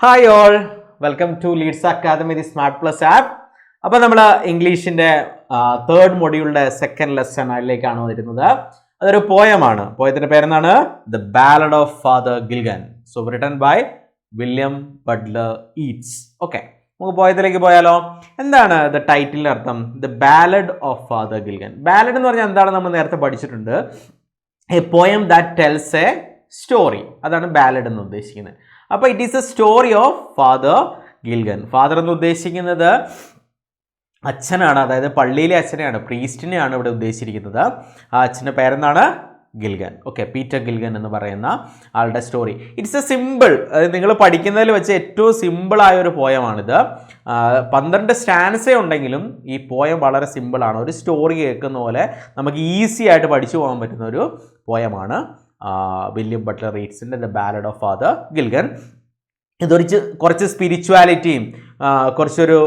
Hi all, welcome to Leads Academy the smart plus app. അപ്പോൾ നമ്മൾ ഇംഗ്ലീഷിൻ്റെ third മൊഡ്യൂളിൻ്റെ സെക്കൻഡ് ലെസൺ അതിലേക്കാണ് വരുന്നത്. അതൊരു പോയമാണ്. പോയത്തിൻ്റെ പേരെന്താണ്? The ballad of Father Gilligan. So written by William Butler Yeats. Okay, നമുക്ക് പോയത്തിലേക്ക് പോയാലോ. എന്താണ് ദ ടൈറ്റിലിൻ്റെ അർത്ഥം? The ballad of Father Gilligan. Ballad എന്ന് പറഞ്ഞാൽ എന്താണ് നമ്മൾ നേരത്തെ പഠിച്ചിട്ടുണ്ട്. A poem that tells a story, അതാണ് ബാലഡ് എന്ന് ഉദ്ദേശിക്കുന്നത്. അപ്പോൾ it is a story of Father ഗിൽഗൻ. Father എന്ന് ഉദ്ദേശിക്കുന്നത് അച്ഛനാണ്, അതായത് പള്ളിയിലെ അച്ഛനെയാണ്, പ്രീസ്റ്റിനെയാണ് ഇവിടെ ഉദ്ദേശിച്ചിരിക്കുന്നത്. ആ അച്ഛൻ്റെ പേരെന്താണ്? ഗിൽഗൻ. ഓക്കെ, പീറ്റർ ഗിൽഗൻ എന്ന് പറയുന്ന ആളുടെ സ്റ്റോറി. ഇറ്റ്സ് എ സിമ്പിൾ, അതായത് നിങ്ങൾ പഠിക്കുന്നതിൽ വെച്ച് ഏറ്റവും സിമ്പിളായ ഒരു പോയമാണിത്. 12 സ്റ്റാൻസേ ഉണ്ടെങ്കിലും ഈ പോയം വളരെ സിമ്പിളാണ്. ഒരു സ്റ്റോറി കേൾക്കുന്ന പോലെ നമുക്ക് ഈസി ആയിട്ട് പഠിച്ചു പോകാൻ പറ്റുന്ന ഒരു പോയമാണ് വില്യം ബട്ട്ലർ ഈറ്റ്സിൻ്റെ the ballad of Father Gilligan. ഇതൊരു കുറച്ച് സ്പിരിച്വാലിറ്റിയും കുറച്ചൊരു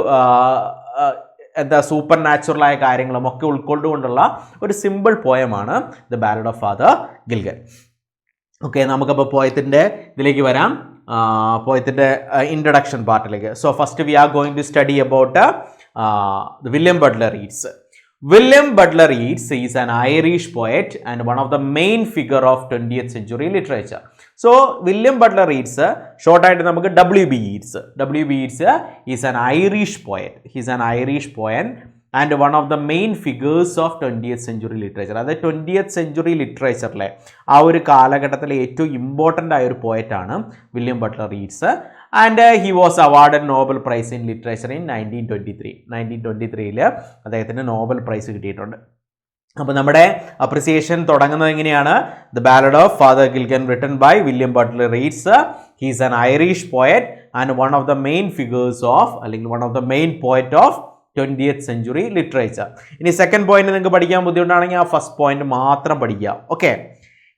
സൂപ്പർ നാച്ചുറലായ കാര്യങ്ങളും ഒക്കെ ഉൾക്കൊണ്ടുകൊണ്ടുള്ള ഒരു സിമ്പിൾ പോയമാണ് the ballad of Father Gilligan. Okay, നമുക്കപ്പോൾ പോയത്തിൻ്റെ ഇതിലേക്ക് വരാം, പോയത്തിൻ്റെ ഇൻട്രൊഡക്ഷൻ പാർട്ടിലേക്ക്. So first we are going to study about William Butler Yeats. William Butler Yeats is an Irish poet and one of the main figure of 20th century literature. So, William Butler Yeats, short ആയിട്ട് നമുക്ക് W.B. Yeats. W.B. Yeats is an Irish poet. He is an Irish poet and one of the main figures of 20th century literature. അതായത് 20th century literature ആ ഒരു കാലഘട്ടത്തിലെ ഏറ്റവും important ആയ ഒരു പോയറ്റാണ് William Butler Yeats. And he was awarded Nobel prize in literature in 1923. 1923 അദ്ദേഹത്തിന് Nobel prize കിട്ടിയിട്ടുണ്ട്. അപ്പോൾ നമ്മുടെ അപ്രിസിയേഷൻ തുടങ്ങുന്നത് എങ്ങനെയാണ്? The ballad of Father Gilligan written by William Butler Yeats. He is an Irish poet and one of the main figures of, അല്ലെങ്കിൽ one of the main poet of 20th century literature. ഇനി second point നിങ്ങൾക്ക് പഠിക്കാൻ ബുദ്ധിമുട്ടാണെങ്കിൽ ആ first point മാത്രം പഠിക്കുക. Okay,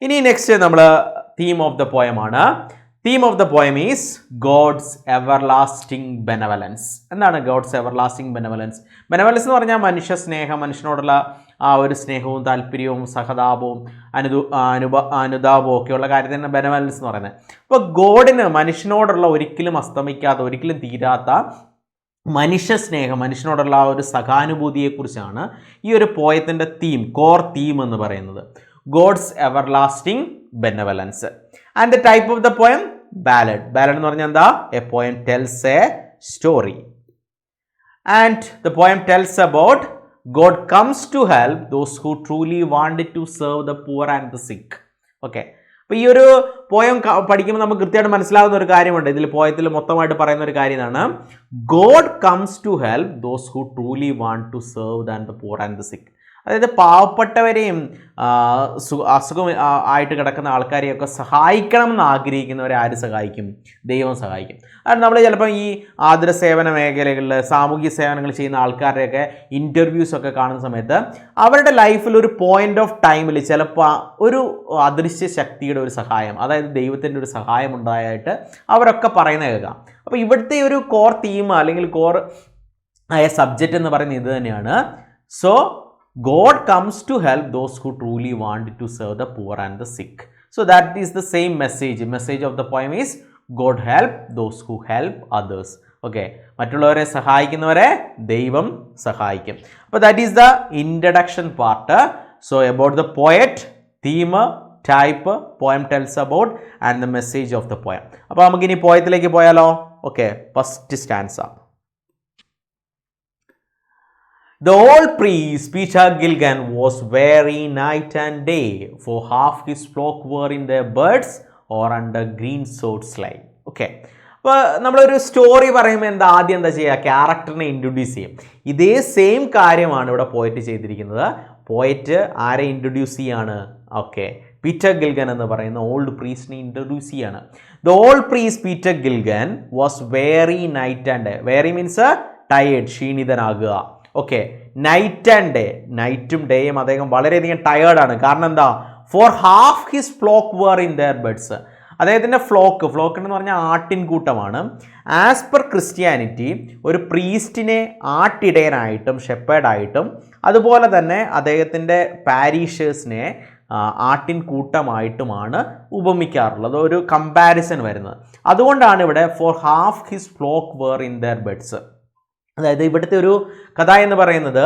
ഇനി next നമ്മൾ theme of the പോയമാണ്. Theme of the poem is God's everlasting benevolence. എന്താണ് ഗോഡ്സ് എവർലാസ്റ്റിംഗ് ബെനവലൻസ്? ബെനവലൻസ് എന്ന് പറഞ്ഞാൽ മനുഷ്യ സ്നേഹം, മനുഷ്യനോടുള്ള ആ ഒരു സ്നേഹവും താല്പര്യവും സഹതാപവും അനുതാപവും ഒക്കെയുള്ള കാര്യത്തിന് ബെനവലൻസ് എന്ന് പറയുന്നത്. അപ്പോൾ ഗോഡിന് മനുഷ്യനോടുള്ള ഒരിക്കലും അസ്തമിക്കാത്ത, ഒരിക്കലും തീരാത്ത മനുഷ്യ സ്നേഹം, മനുഷ്യനോടുള്ള ആ ഒരു സഹാനുഭൂതിയെക്കുറിച്ചാണ് ഈ ഒരു പോയത്തിൻ്റെ തീം, കോർ തീം എന്ന് പറയുന്നത്. God's everlasting benevolence. And the type of the poem ballad. Ballad എന്ന് പറഞ്ഞാൽ എന്താ? A poem tells a story. And the poem tells about God comes to help those who truly wanted to serve the poor and the sick. Okay, അപ്പോൾ ഈ ഒരു poem പഠിക്കുമ്പോൾ നമുക്ക് കൃത്യമായിട്ട് മനസ്സിലാകുന്ന ഒരു കാര്യമുണ്ട്. ഇതിൽ പോയത്തിൽ മൊത്തമായിട്ട് പറയുന്ന ഒരു കാര്യമാണ് God comes to help those who truly want to serve the poor and the sick. അതായത് പാവപ്പെട്ടവരെയും അസുഖം ആയിട്ട് കിടക്കുന്ന ആൾക്കാരെയൊക്കെ സഹായിക്കണം എന്ന് ആഗ്രഹിക്കുന്നവരെ ആര് സഹായിക്കും? ദൈവം സഹായിക്കും. അത് നമ്മൾ ചിലപ്പോൾ ഈ ആതുര സേവന മേഖലകളിൽ സാമൂഹ്യ സേവനങ്ങൾ ചെയ്യുന്ന ആൾക്കാരുടെയൊക്കെ ഇൻ്റർവ്യൂസൊക്കെ കാണുന്ന സമയത്ത് അവരുടെ ലൈഫിൽ ഒരു പോയിൻ്റ് ഓഫ് ടൈമിൽ ചിലപ്പോൾ ഒരു അദൃശ്യ ശക്തിയുടെ ഒരു സഹായം, അതായത് ദൈവത്തിൻ്റെ ഒരു സഹായം ഉണ്ടായിട്ട് അവരൊക്കെ പറയുന്നത് കേൾക്കാം. അപ്പോൾ ഇവിടുത്തെ ഒരു കോർ തീം അല്ലെങ്കിൽ കോർ ആയ സബ്ജക്റ്റ് എന്ന് പറയുന്നത് ഇത് തന്നെയാണ്. So God comes to help those who truly want to serve the poor and the sick. So that is the same message. Message of the poem is God help those who help others. Okay, മറ്റുള്ളവരെ സഹായിക്കുന്നവരെ ദൈവം സഹായിക്കും. അപ്പോൾ that is the introduction part. So about the poet, theme, type, poem tells about and the message of the poem. അപ്പോൾ നമുക്കിനി പോയത്തിലേക്ക് പോയാലോ. Okay, first stanza. The old priest Peter Gilligan was weary night and day, for half his flock were in their beds or under green swords lie. Okay, അപ്പോൾ നമ്മളൊരു story പറയുമ്പോൾ ആദ്യം എന്താ ചെയ്യുക? ക്യാരക്ടറിനെ ഇൻട്രൊഡ്യൂസ് ചെയ്യും. ഇതേ സെയിം കാര്യമാണ് ഇവിടെ പോയറ്റ് ചെയ്തിരിക്കുന്നത്. പോയറ്റ് ആരെ ഇൻട്രൊഡ്യൂസ് ചെയ്യാണ്? ഓക്കെ, പീറ്റർ ഗിൽഗൻ എന്ന് പറയുന്ന ഓൾഡ് പ്രീസ്റ്റിനെ ഇൻട്രൊഡ്യൂസ് ചെയ്യാണ്. The old priest Peter Gilligan was weary night and day. Weary means tired, ക്ഷീണിതനാകുക. ഓക്കെ, നൈറ്റ് ആൻഡ് ഡേ, നൈറ്റും ഡേയും അദ്ദേഹം വളരെയധികം ടയേർഡാണ്. കാരണം എന്താ? For half his flock were in their beds. അദ്ദേഹത്തിൻ്റെ ഫ്ലോക്ക് എന്ന് പറഞ്ഞാൽ ആട്ടിൻകൂട്ടമാണ്. ആസ് പെർ ക്രിസ്ത്യാനിറ്റി ഒരു പ്രീസ്റ്റിനെ ആട്ടിടയനായിട്ടും ഷെപ്പേർഡായിട്ടും അതുപോലെ തന്നെ അദ്ദേഹത്തിൻ്റെ പാരീഷേഴ്സിനെ ആട്ടിൻ കൂട്ടമായിട്ടുമാണ് ഉപമിക്കാറുള്ളത്, ഒരു കമ്പാരിസൺ വരുന്നത്. അതുകൊണ്ടാണ് ഇവിടെ for half his flock were in their beds. അതായത് ഇവിടുത്തെ ഒരു കഥ എന്ന് പറയുന്നത്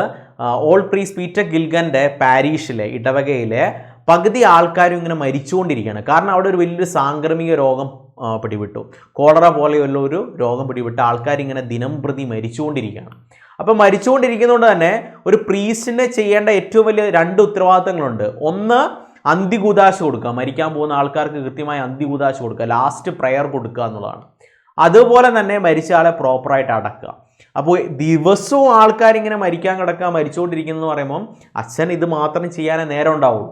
ഓൾഡ് പ്രീസ്റ്റ് പീറ്റർ ഗിൽഗൻ്റെ പാരീഷിലെ ഇടവകയിലെ പകുതി ആൾക്കാരും ഇങ്ങനെ മരിച്ചുകൊണ്ടിരിക്കുകയാണ്. കാരണം അവിടെ ഒരു വലിയൊരു സാംക്രമിക രോഗം പിടിപെട്ടു, കോളറ പോലെയുള്ള ഒരു രോഗം പിടിപെട്ട് ആൾക്കാരിങ്ങനെ ദിനം പ്രതി മരിച്ചുകൊണ്ടിരിക്കുകയാണ്. അപ്പോൾ മരിച്ചുകൊണ്ടിരിക്കുന്നതുകൊണ്ട് തന്നെ ഒരു പ്രീസ്റ്റിന് ചെയ്യേണ്ട ഏറ്റവും വലിയ 2 ഉത്തരവാദിത്തങ്ങളുണ്ട്. ഒന്ന്, അന്തികൂദാശ കൊടുക്കുക, മരിക്കാൻ പോകുന്ന ആൾക്കാർക്ക് കൃത്യമായി അന്തികൂദാശ കൊടുക്കുക, ലാസ്റ്റ് പ്രയർ കൊടുക്കുക എന്നുള്ളതാണ്. അതുപോലെ തന്നെ മരിച്ച ആളെ പ്രോപ്പറായിട്ട് അടക്കുക. അപ്പോൾ ദിവസവും ആൾക്കാരിങ്ങനെ മരിക്കാൻ കിടക്കുക, മരിച്ചുകൊണ്ടിരിക്കുന്നതെന്ന് പറയുമ്പം അച്ഛൻ ഇത് മാത്രം ചെയ്യാനേ നേരം ഉണ്ടാവുള്ളൂ.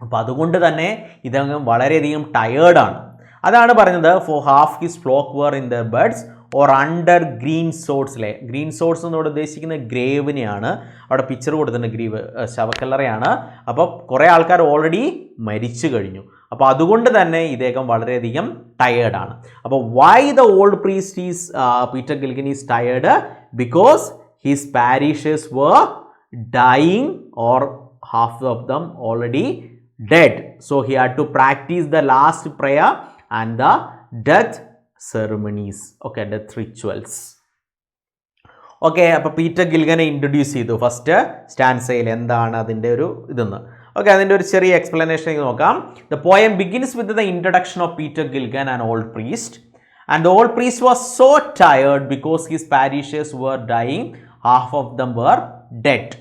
അപ്പോൾ അതുകൊണ്ട് തന്നെ ഇതങ്ങ് വളരെയധികം ടയേർഡാണ്. അതാണ് പറഞ്ഞത് for half his flock were in the beds or under green സോഡ്സിലെ. ഗ്രീൻ സോഡ്സ് എന്നോട് ഉദ്ദേശിക്കുന്നത് ഗ്രേവിനെയാണ്. അവിടെ പിക്ചർ കൊടുത്തിട്ടുണ്ട്, ഗ്രീവ് ശവക്കല്ലറയാണ്. അപ്പോൾ കുറേ ആൾക്കാർ ഓൾറെഡി മരിച്ചു കഴിഞ്ഞു. അപ്പോൾ അതുകൊണ്ട് തന്നെ ഇദ്ദേഹം വളരെയധികം ടയേർഡാണ്. അപ്പോൾ why the old priest is Peter Gilligan is tired? Because his parishes were dying or half of them already dead. So he had to practice the last prayer and the death ceremonies. Okay, death rituals. Okay, അപ്പോൾ Peter ഗിൽഗനെ introduce ചെയ്തു first സ്റ്റാൻസയിൽ. എന്താണ് അതിൻ്റെ ഒരു ഇതെന്ന്? Okay, അതിൻ്റെ ഒരു ചെറിയ explanation നോക്കാം. The poem begins with the introduction of Peter Gilligan and old priest. And the old priest was so tired because his parishes were dying, half of them were dead.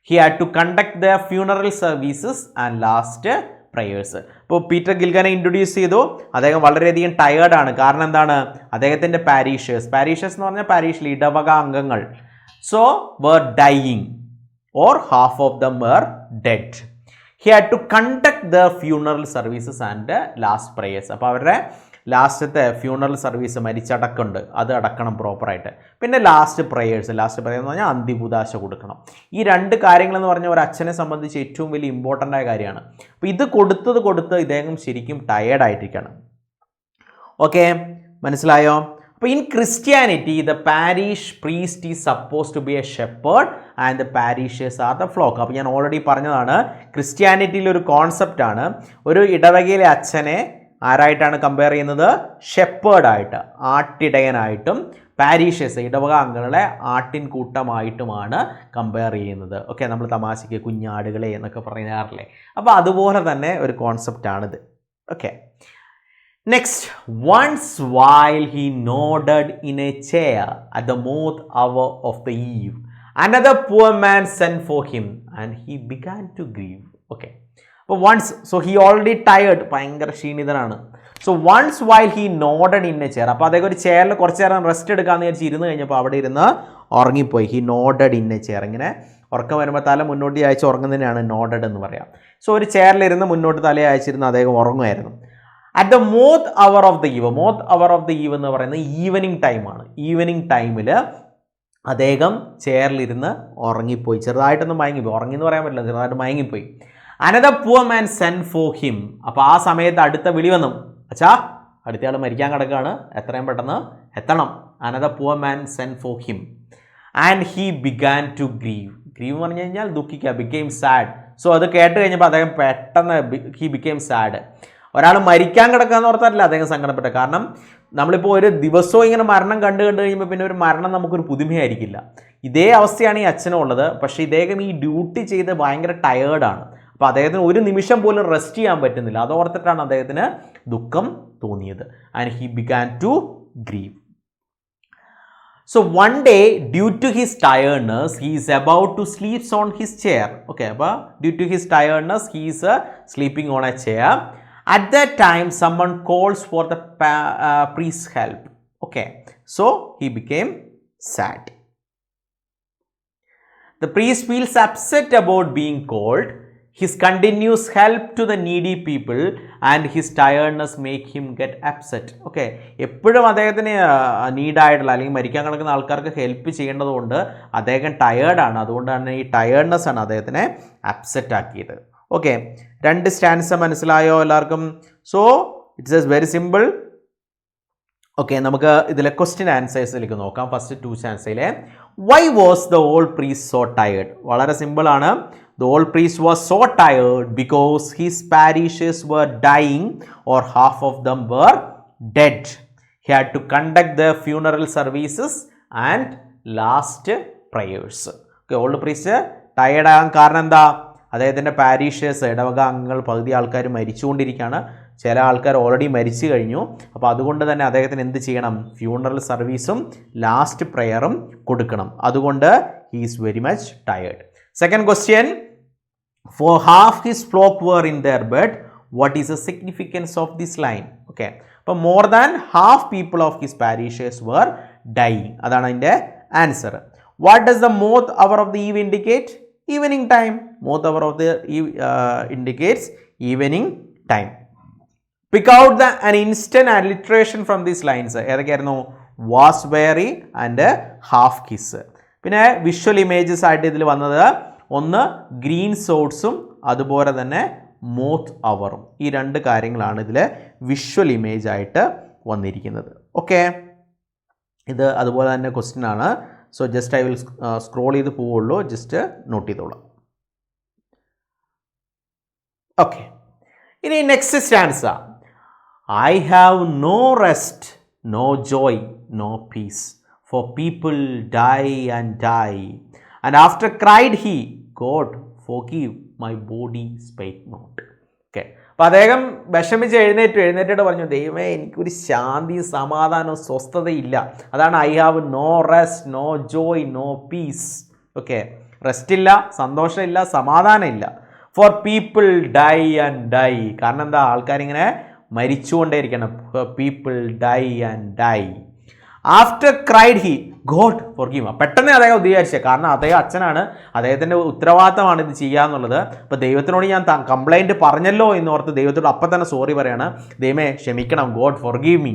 He had to conduct the funeral services and last prayers. ഇപ്പോൾ Peter ഗിൽഗനെ introduce ചെയ്തു. അദ്ദേഹം വളരെയധികം ടയേർഡാണ്. കാരണം എന്താണ്? അദ്ദേഹത്തിൻ്റെ parishes എന്ന് പറഞ്ഞാൽ പാരീഷിൽ ഇടവക അംഗങ്ങൾ so were dying or half of them were dead. He had to conduct the funeral services and last prayers. അപ്പോൾ അവരുടെ ലാസ്റ്റത്തെ ഫ്യൂണറൽ സർവീസ്, മരിച്ചടക്കമുണ്ട്, അത് അടക്കണം പ്രോപ്പറായിട്ട്. പിന്നെ ലാസ്റ്റ് പ്രേയേഴ്സ് എന്ന് പറഞ്ഞാൽ അന്തികൂദാശ കൊടുക്കണം. ഈ 2 കാര്യങ്ങളെന്ന് പറഞ്ഞാൽ ഒരു അച്ഛനെ സംബന്ധിച്ച് ഏറ്റവും വലിയ ഇമ്പോർട്ടൻ്റ് ആയ കാര്യമാണ്. അപ്പോൾ ഇത് കൊടുത്ത് ഇദ്ദേഹം ശരിക്കും ടയേർഡായിട്ടിരിക്കുകയാണ്. ഓക്കെ, മനസ്സിലായോ? അപ്പോൾ in Christianity the parish priest is suppose to be a shepherd and the parishioners are the flock. അപ്പോൾ ഞാൻ ഓൾറെഡി പറഞ്ഞതാണ്, ക്രിസ്ത്യാനിറ്റിയിലൊരു കോൺസെപ്റ്റാണ്. ഒരു ഇടവകയിലെ അച്ഛനെ ആരായിട്ടാണ് കമ്പയർ ചെയ്യുന്നത്? ഷെപ്പേർഡായിട്ട്, ആട്ടിടയനായിട്ടും പാരീഷസ് ഇടവക അംഗങ്ങളെ ആട്ടിൻ കൂട്ടമായിട്ടുമാണ് കമ്പയർ ചെയ്യുന്നത്. ഓക്കെ, നമ്മൾ തമാശയ്ക്ക് കുഞ്ഞാടുകളെ എന്നൊക്കെ പറയാറില്ലേ? അപ്പോൾ അതുപോലെ തന്നെ ഒരു കോൺസെപ്റ്റാണിത്. Okay, next. Once while he nodded in a chair at the moth hour of the eve another poor man sent for him and he began to grieve. Okay, അപ്പോൾ once, so he already tired, ഭയങ്കര ക്ഷീണിതനാണ്. So once while he nodded in a chair, അപ്പോൾ അദ്ദേഹം ഒരു ചെയറിൽ കുറച്ച് നേരം rest എടുക്കാമെന്ന് വിചാരിച്ച് ഇരുന്ന് കഴിഞ്ഞപ്പോൾ അവിടെ ഇരുന്ന് ഉറങ്ങിപ്പോയി. He nodded in a chair. ഇങ്ങനെ ഉറക്കം വരുമ്പോൾ തല മുന്നോട്ട് അയച്ച് ഉറങ്ങുന്നതിനാണ് നോഡഡ് എന്ന് പറയാം. സോ ഒരു ചെയറിലിരുന്ന് മുന്നോട്ട് തല അയച്ചിരുന്ന് അദ്ദേഹം ഉറങ്ങുമായിരുന്നു. At the moth hour of the eve, moth hour of the eve എന്ന് പറയുന്നത് ഈവനിങ് ടൈമാണ്. ഈവനിങ് ടൈമിൽ അദ്ദേഹം ചെയറിലിരുന്ന് ഉറങ്ങിപ്പോയി, ചെറുതായിട്ടൊന്ന് മയങ്ങിപ്പോയി. ഉറങ്ങി എന്ന് പറയാൻ പറ്റില്ല, ചെറുതായിട്ട് മയങ്ങിപ്പോയി. Another poor man send for him. അപ്പോൾ ആ സമയത്ത് അടുത്ത വിളി വന്നു, അച്ഛാ അടുത്തയാൾ മരിക്കാൻ കിടക്കുകയാണ്, എത്രയും പെട്ടെന്ന് എത്തണം. Another poor man send for him and he began to grieve. Grieve എന്ന് പറഞ്ഞു കഴിഞ്ഞാൽ ദുഃഖിക്കുക, ബിക്കെയിം സാഡ്. സോ അത് കേട്ട് കഴിഞ്ഞപ്പോൾ അദ്ദേഹം പെട്ടെന്ന് ഹി ബിക്കെയിം സാഡ്. ഒരാൾ മരിക്കാൻ കിടക്കാന്ന് ഓർത്തല്ല അദ്ദേഹം സങ്കടപ്പെട്ടത്. കാരണം നമ്മളിപ്പോൾ ഒരു ദിവസവും ഇങ്ങനെ മരണം കണ്ടു കഴിയുമ്പോൾ പിന്നെ ഒരു മരണം നമുക്കൊരു പുതുമയായിരിക്കില്ല. ഇതേ അവസ്ഥയാണ് ഈ അച്ഛനുള്ളത്. പക്ഷേ ഇദ്ദേഹം ഈ ഡ്യൂട്ടി ചെയ്ത് ഭയങ്കര ടയേർഡാണ്. അപ്പോൾ അദ്ദേഹത്തിന് ഒരു നിമിഷം പോലും റെസ്റ്റ് ചെയ്യാൻ പറ്റുന്നില്ല. അതോർത്തിട്ടാണ് അദ്ദേഹത്തിന് ദുഃഖം തോന്നിയത്. And he began to grieve. So one day, due to his tiredness, he is about to sleep on his chair. Okay, അപ്പോൾ due to his tiredness, he is sleeping on a chair. At that time, someone calls for the priest's help. Okay, so he became sad. The priest feels upset about being called. His continuous help to the needy people and his tiredness make him get upset. Okay, എപ്പോഴും അദ്ദേഹത്തിന് നീഡായിട്ടുള്ള അല്ലെങ്കിൽ മരിക്കാൻ കിടക്കുന്ന ആൾക്കാർക്ക് help ചെയ്യേണ്ടതുകൊണ്ട് അദ്ദേഹം ടയേർഡാണ്. അതുകൊണ്ടാണ് ഈ tiredness ആണ് അദ്ദേഹത്തിനെ അപ്സെറ്റ് ആക്കിയത്. ഓക്കെ, 2 സ്റ്റാൻസ മനസ്സിലായോ എല്ലാവർക്കും? So it's is very simple. Okay, നമുക്ക് ഇതിലെ ക്വസ്റ്റ്യൻ ആൻസേഴ്സിലേക്ക് നോക്കാം. ഫസ്റ്റ് 2 സ്റ്റാൻസയിലെ why was the old priest so tired? വളരെ സിമ്പിളാണ്. The old priest was so tired because his parishes were dying or half of them were dead. He had to conduct the funeral services and last prayers. Okay, old priest tired ആകാൻ കാരണം എന്താ? അദ്ദേഹത്തിൻ്റെ പാരീഷേഴ്സ് ഇടവക അംഗങ്ങൾ പകുതി ആൾക്കാർ മരിച്ചുകൊണ്ടിരിക്കുകയാണ്. ചില ആൾക്കാർ ഓൾറെഡി മരിച്ചു കഴിഞ്ഞു. അപ്പോൾ അതുകൊണ്ട് തന്നെ അദ്ദേഹത്തിന് എന്ത് ചെയ്യണം? ഫ്യൂണറൽ സർവീസും ലാസ്റ്റ് പ്രെയറും കൊടുക്കണം. അതുകൊണ്ട് he is very much tired. Second question, for half his flock were in their bed. What is the significance of this line? Okay, അപ്പോൾ more than half people of his parishes were dying. അതാണ് അതിൻ്റെ answer. What does the moth hour of the eve indicate? Evening time. Moth hour of the eve indicates evening time. Pick out an instant alliteration from these lines. ഏതൊക്കെയായിരുന്നു? was weary and half kiss. പിന്നെ visual images ആയിട്ട് ഇതിൽ വന്നത് ഒന്ന് green സോഡ്സും അതുപോലെ തന്നെ moth അവറും. ഈ രണ്ട് കാര്യങ്ങളാണ് ഇതിൽ വിഷ്വൽ ഇമേജ് ആയിട്ട് വന്നിരിക്കുന്നത്. ഓക്കെ, ഇത് അതുപോലെ തന്നെ ക്വസ്റ്റ്യൻ ആണ്. So just I will scroll ചെയ്ത് പോവുള്ളൂ, ജസ്റ്റ് നോട്ട് ചെയ്തോളാം. ഓക്കെ, ഇനി next stanza. I have no rest, no joy, no peace, for people die and die. And after cried he, God forgive, my body spake not. Okay, അപ്പോൾ അദ്ദേഹം വിഷമിച്ച് എഴുന്നേറ്റിട്ട് പറഞ്ഞു, ദൈവമേ എനിക്കൊരു ശാന്തി സമാധാനവും സ്വസ്ഥതയില്ല. അതാണ് I have no rest, no joy, no peace. Okay, rest ഇല്ല, സന്തോഷമില്ല, സമാധാനമില്ല. For people die and die. കാരണം എന്താ? ആൾക്കാരിങ്ങനെ മരിച്ചുകൊണ്ടേയിരിക്കണം. People die and die. After cried he, God forgive. പെട്ടെന്ന് അദ്ദേഹം വിചാരിച്ചത്, കാരണം അദ്ദേഹം അച്ഛനാണ്, അദ്ദേഹത്തിൻ്റെ ഉത്തരവാദിത്തമാണ് ഇത് ചെയ്യാന്നുള്ളത്. അപ്പോൾ ദൈവത്തിനോട് ഞാൻ കംപ്ലൈൻറ്റ് പറഞ്ഞല്ലോ എന്ന് ഓർത്ത് ദൈവത്തോട് അപ്പം തന്നെ സോറി പറയാണ്. ദൈവമേ ക്ഷമിക്കണം, God forgive me,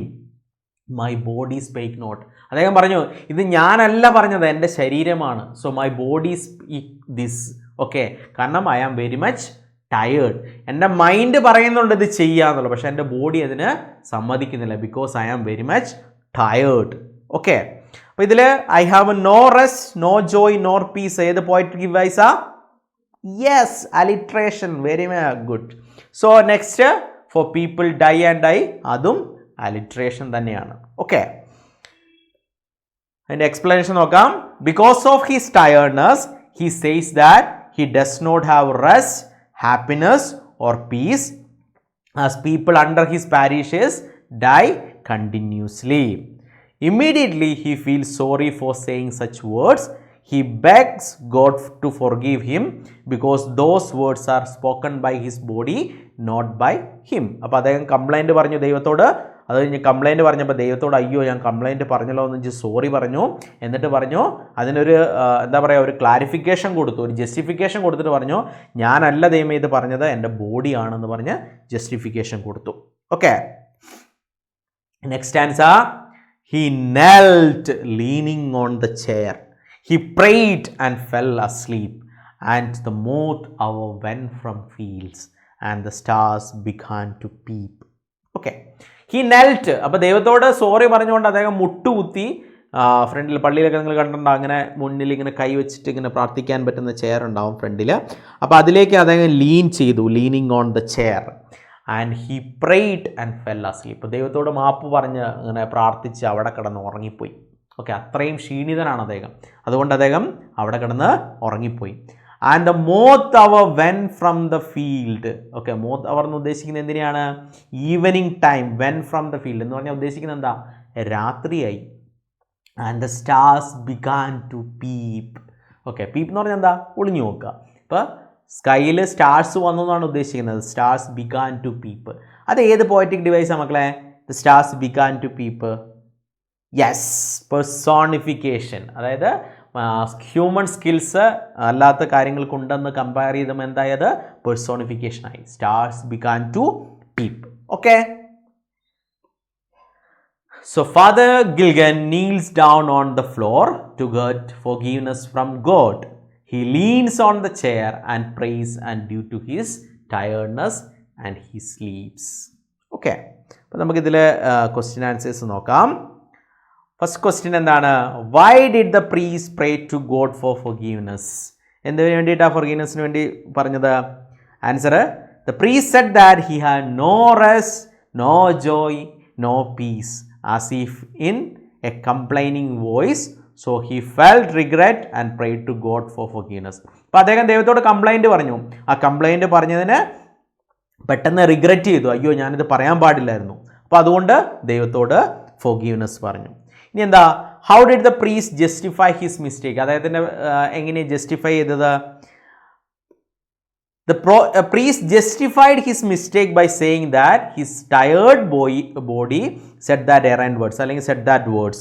my body speak not. അദ്ദേഹം പറഞ്ഞു, ഇത് ഞാനല്ല പറഞ്ഞത്, എൻ്റെ ശരീരമാണ്. So my body speak this. Okay, കാരണം I am very much tired. എൻ്റെ മൈൻഡ് പറയുന്നുണ്ട് ഇത് ചെയ്യാന്നുള്ളത്, പക്ഷേ എൻ്റെ ബോഡി അതിന് സമ്മതിക്കുന്നില്ല. Because I am very much tired. Okay, അപ്പോൾ ഇതിൽ I have no rest, no joy, nor peace. ഏത് പോയട്രിക് ഡിവൈസാ? Yes, alliteration. Very good. So next, for people die and dye, അതും അലിട്രേഷൻ തന്നെയാണ്. ഓക്കെ, അതിൻ്റെ എക്സ്പ്ലനേഷൻ നോക്കാം. Because of his tiredness he says that he does not have rest, happiness or peace, as people under his parishes die continuously. Immediately he feels sorry for saying such words. He begs God to forgive him because those words are spoken by his body, not by him. അപ്പോൾ അദ്ദേഹം complaint പറഞ്ഞു ദൈവത്തോട്. അത് കഴിഞ്ഞ് complaint പറഞ്ഞപ്പോൾ ദൈവത്തോട് അയ്യോ ഞാൻ കംപ്ലൈൻറ്റ് പറഞ്ഞല്ലോ എന്ന് വെച്ച് സോറി പറഞ്ഞു. എന്നിട്ട് പറഞ്ഞു അതിനൊരു എന്താ പറയുക, ഒരു ക്ലാരിഫിക്കേഷൻ കൊടുത്തു, ഒരു ജസ്റ്റിഫിക്കേഷൻ കൊടുത്തിട്ട് പറഞ്ഞു, ഞാനല്ല ദൈവമേ ഇത് പറഞ്ഞത്, എൻ്റെ ബോഡിയാണെന്ന് പറഞ്ഞ് ജസ്റ്റിഫിക്കേഷൻ കൊടുത്തു. Okay, next answer. He knelt leaning on the chair. He prayed and fell asleep and the moth hour went from fields and the stars began to peep. Okay, he knelt. അപ്പോൾ ദൈവത്തോട് sorry പറഞ്ഞുകൊണ്ട് അദ്ദേഹം മുട്ടുകുത്തി. ഫ്രണ്ടിൽ പള്ളിയിലൊക്കെ നിങ്ങൾ കണ്ടിട്ടുണ്ടോ, അങ്ങനെ മുന്നിൽ ഇങ്ങനെ കൈ വെച്ചിട്ട് ഇങ്ങനെ പ്രാർത്ഥിക്കാൻ പറ്റുന്ന ചെയർ ഉണ്ടാവും ഫ്രണ്ടിൽ. അപ്പോൾ അതിലേക്ക് അദ്ദേഹം ലീൻ ചെയ്തു, leaning on the chair. And he prayed and fell asleep. ദൈവത്തോട് മാപ്പ് പറഞ്ഞ് അങ്ങനെ പ്രാർത്ഥിച്ച് അവിടെ കിടന്ന് ഉറങ്ങിപ്പോയി. ഓക്കെ, അത്രയും ക്ഷീണിതനാണ് അദ്ദേഹം. അതുകൊണ്ട് അദ്ദേഹം അവിടെ കിടന്ന് ഉറങ്ങിപ്പോയി. And the moth hour went from the field. Okay, moth hour എന്ന് ഉദ്ദേശിക്കുന്നത് എന്തിനാണ്? Evening time. Went from the field എന്ന് പറഞ്ഞാൽ ഉദ്ദേശിക്കുന്നത് എന്താ? രാത്രിയായി. And the stars began to peep. Okay, peep എന്ന് പറഞ്ഞാൽ എന്താ? ഒളിഞ്ഞു നോക്കുക. ഇപ്പോൾ സ്കൈയിൽ സ്റ്റാർസ് വന്നു എന്നാണ് ഉദ്ദേശിക്കുന്നത്. Stars began to peep. അത് ഏത് പോയറ്റിക് ഡിവൈസാണ് മക്കളെ? The stars began to peep. Yes, personification. അതായത് ഹ്യൂമൻ സ്കിൽസ് അല്ലാത്ത കാര്യങ്ങൾക്കുണ്ടെന്ന് കമ്പയർ ചെയ്തും എന്തായത്? പെർസോണിഫിക്കേഷനായി. Stars began to peep. Okay, so Father Gilligan kneels down on the floor to get forgiveness from God. He leans on the chair and prays, and due to his tiredness and he sleeps. Okay, അപ്പോൾ നമുക്കിതിൽ question answers നോക്കാം. First question എന്താണ്? Why did the priest pray to God for forgiveness? എന്തിനു വേണ്ടിയിട്ടാണ് ഫോർഗീവ്നെസ്സിന് വേണ്ടി പറഞ്ഞത്? Answer, the priest said that he had no rest, no joy, no peace, as if in a complaining voice, so he felt regret and prayed to God for forgiveness. അപ്പോൾ അദ്ദേഹം ദൈവത്തോട് complaint പറഞ്ഞു. ആ കംപ്ലൈൻറ്റ് പറഞ്ഞതിന് പെട്ടെന്ന് regret ചെയ്തു, അയ്യോ ഞാനിത് പറയാൻ പാടില്ലായിരുന്നു. അപ്പോൾ അതുകൊണ്ട് ദൈവത്തോട് ഫോർഗീവ്നെസ് പറഞ്ഞു. ഇനി എന്താ, how did the priest justify his mistake? അദ്ദേഹത്തിൻ്റെ എങ്ങനെ ജസ്റ്റിഫൈ ചെയ്തത്? The priest justified his mistake by saying that his tired body said that errant words, അല്ലെങ്കിൽ said that words,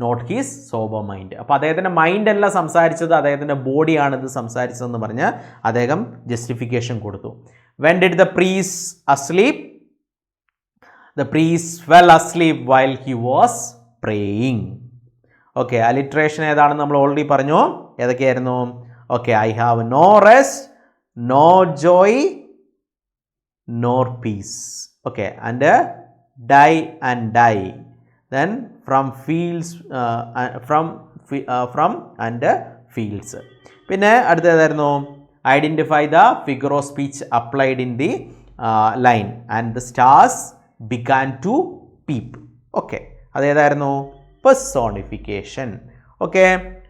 not his sober mind. അപ്പോൾ അദ്ദേഹത്തിൻ്റെ mind അല്ല സംസാരിച്ചത്, അദ്ദേഹത്തിൻ്റെ ബോഡിയാണ് ഇത് സംസാരിച്ചതെന്ന് പറഞ്ഞ് അദ്ദേഹം ജസ്റ്റിഫിക്കേഷൻ കൊടുത്തു. When did the priest asleep? The priest fell asleep while he was praying. Okay, alliteration ഏതാണെന്ന് നമ്മൾ ഓൾറെഡി പറഞ്ഞു. ഏതൊക്കെയായിരുന്നു? Okay, I have no rest, no joy, nor peace. Okay, and die and die. Then from fields, from and fields. പിന്നെ അടുത്തതായിരുന്നു, identify the figure of speech applied in the line and the stars began to peep. Okay, അതേതായിരുന്നു? Personification. Okay,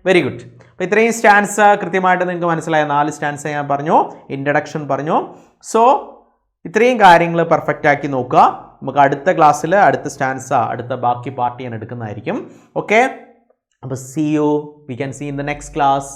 very good. അപ്പോൾ ഇത്രയും stanza കൃത്യമായിട്ട് നിങ്ങൾക്ക് മനസ്സിലായ 4 stanza ഞാൻ പറഞ്ഞു, ഇൻട്രഡക്ഷൻ പറഞ്ഞു. സോ ഇത്രയും കാര്യങ്ങൾ പെർഫെക്റ്റ് ആക്കി നോക്കുക. നമുക്ക് അടുത്ത ക്ലാസ്സിൽ അടുത്ത സ്റ്റാൻസ, അടുത്ത ബാക്കി പാർട്ട് ഞാൻ എടുക്കുന്നതായിരിക്കും. ഓക്കെ, അപ്പോൾ see you, we can see in the next class.